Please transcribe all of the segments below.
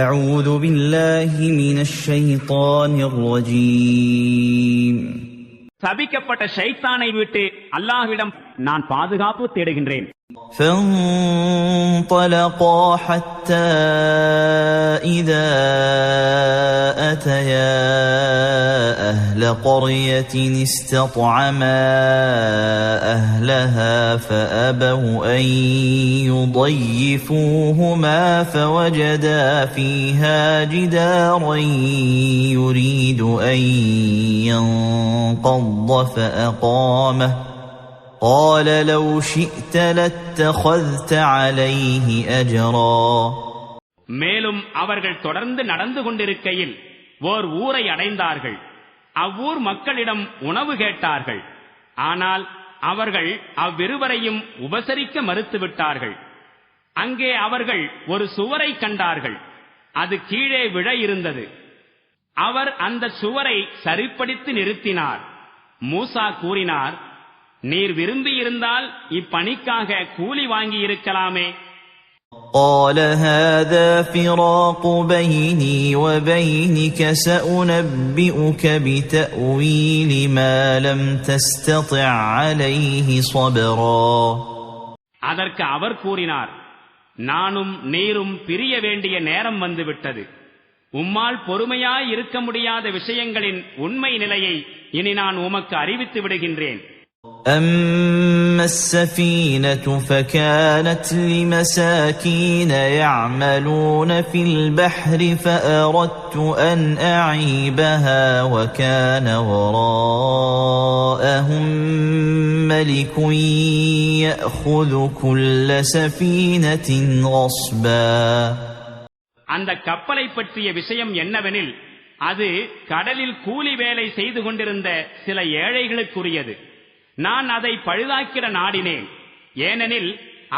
أعوذ بالله من الشيطان الرجيم. சபிக்கப்பட்ட ஷைத்தானை விட்டு அல்லாஹ்விடம் நான் பாதுகாப்பு தேடுகின்றேன். فانطلقا حتى إذا أتيا أهل قرية استطعما أهلها فأبوا أن يضيفوهما فوجدا فيها جدارا يريد أن ينقض فأقامه قال لو شئت لاتخذت عليه أجرا. மேலும் அவர்கள் தொடர்ந்து நடந்து கொண்டிருக்கையில் ஓர் ஊரை அடைந்தார்கள். அவ்வூர் மக்களிடம் உணவு கேட்டார்கள். ஆனால் அவர்கள் அவ்விருவரையும் உபசரிக்க மறுத்துவிட்டார்கள். அங்கே அவர்கள் ஒரு சுவரை கண்டார்கள். அது கீழே விழ இருந்தது. அவர் அந்த சுவரை சரிப்படுத்தி நிறுத்தினார். மூசா கூறினார், நீர் விரும்பியிருந்தால் இப்பணிக்காக கூலி வாங்கி இருக்கலாமே. قال هذا فراق بيني وبينك سأنبئك بتأويل ما لم تستطع عليه صبرا. அதற்கு அவர் கூறினார், நானும் நீரும் பிரிய வேண்டிய நேரம் வந்துவிட்டது. உம்மால் பொறுமையாய் இருக்க முடியாத விஷயங்களின் உண்மை நிலையை இனி நான் உமக்கு அறிவித்து விடுகின்றேன். أما السفينة فكانت لمساكين يعملون في البحر فأردت أن أعيبها وكان وراءهم ملك يأخذ كل سفينة غصبا. அந்த கப்பலை பற்றிய விஷயம் என்னவெனில், அது கடலில் கூலி வேலை செய்து கொண்டிருந்த சில ஏழைகளுக்குரியது. நான் அதை பழுதாக்கிட நாடினேன். ஏனெனில்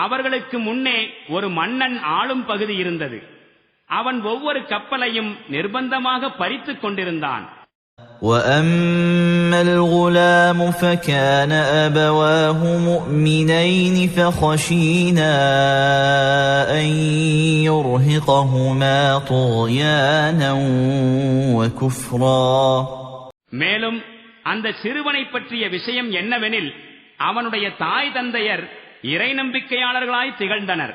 அவர்களுக்கு முன்னே ஒரு மன்னன் ஆளும் பகுதி இருந்தது. அவன் ஒவ்வொரு கப்பலையும் நிர்பந்தமாக பறித்துக் கொண்டிருந்தான். وَأَمَّا الْغُلَامُ فَكَانَ أَبَوَاهُ مُؤْمِنَيْنِ فَخَشِينَا أَن يُرْهِقَهُمَا طُغْيَانًا وَكُفْرًا. மேலும் அந்த சிறுவனை பற்றிய விஷயம் என்னவெனில், அவனுடைய தாய் தந்தையர் இறை நம்பிக்கையாளர்களாய் திகழ்ந்தனர்.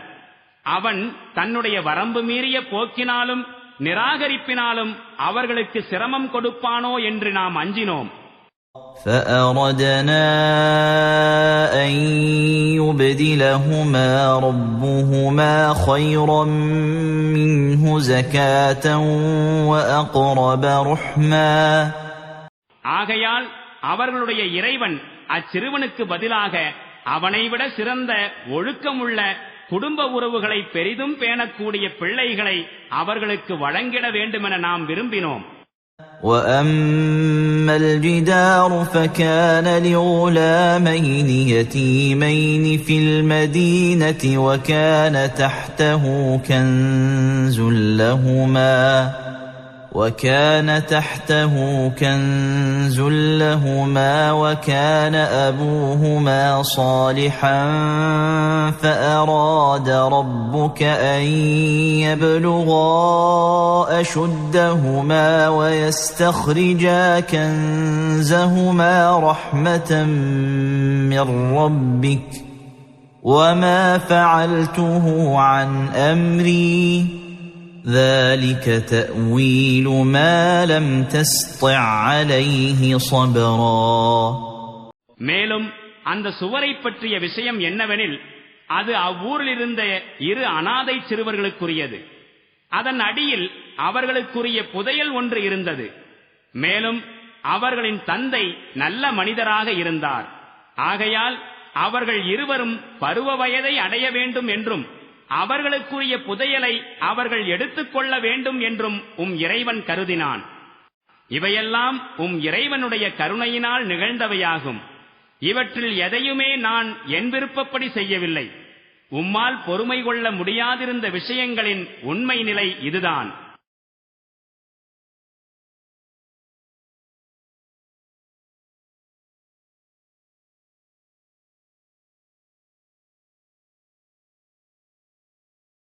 அவன் தன்னுடைய வரம்பு மீறிய போக்கினாலும் நிராகரிப்பினாலும் அவர்களுக்கு சிரமம் கொடுப்பானோ என்று நாம் அஞ்சினோம். فَأَرَدْنَا أَن يُبْدِلَهُمَا رَبُّهُمَا خَيْرًا مِّنْهُ زَكَاةً وَأَقْرَبَ رُحْمًا. ஆகையால் அவர்களுடைய இறைவன் அச்சிறுவனுக்கு பதிலாக அவனைவிட சிறந்த ஒழுக்கமுள்ள குடும்ப உறவுகளை பெரிதும் பேணக்கூடிய பிள்ளைகளை அவர்களுக்கு வழங்கிட வேண்டுமென நாம் விரும்பினோம். وَأَمَّا الْجِدَارُ فَكَانَ لِغُلَامَيْنِ يَتِيمَيْنِ فِي الْمَدِينَةِ وَكَانَ تَحْتَهُ كنز لهما وكان أبوهما صالحا فأراد ربك أن يبلغا أشدهما ويستخرجا كنزهما رحمة من ربك وما فعلته عن أمري ذلك تأويل ما لم تستطع عليه صبرا. மேலும் அந்த சுவரை பற்றிய விஷயம் என்னவெனில், அது அவ்வூரில் இருந்த இரு அனாதை சிறுவர்களுக்குரியது. அதன் அடியில் அவர்களுக்குரிய புதையல் ஒன்று இருந்தது. மேலும் அவர்களின் தந்தை நல்ல மனிதராக இருந்தார். ஆகையால் அவர்கள் இருவரும் பருவ வயதை அடைய வேண்டும் என்றும் அவர்களுக்குரிய புதையலை அவர்கள் எடுத்துக்கொள்ள வேண்டும் என்றும் இறைவன் கருதினான். இவையெல்லாம் இறைவனுடைய கருணையினால் நிகழ்ந்தவையாகும். இவற்றில் எதையுமே நான் என் விருப்பப்படி செய்யவில்லை. உம்மால் பொறுமை கொள்ள முடியாதிருந்த விஷயங்களின் உண்மை நிலை இதுதான்.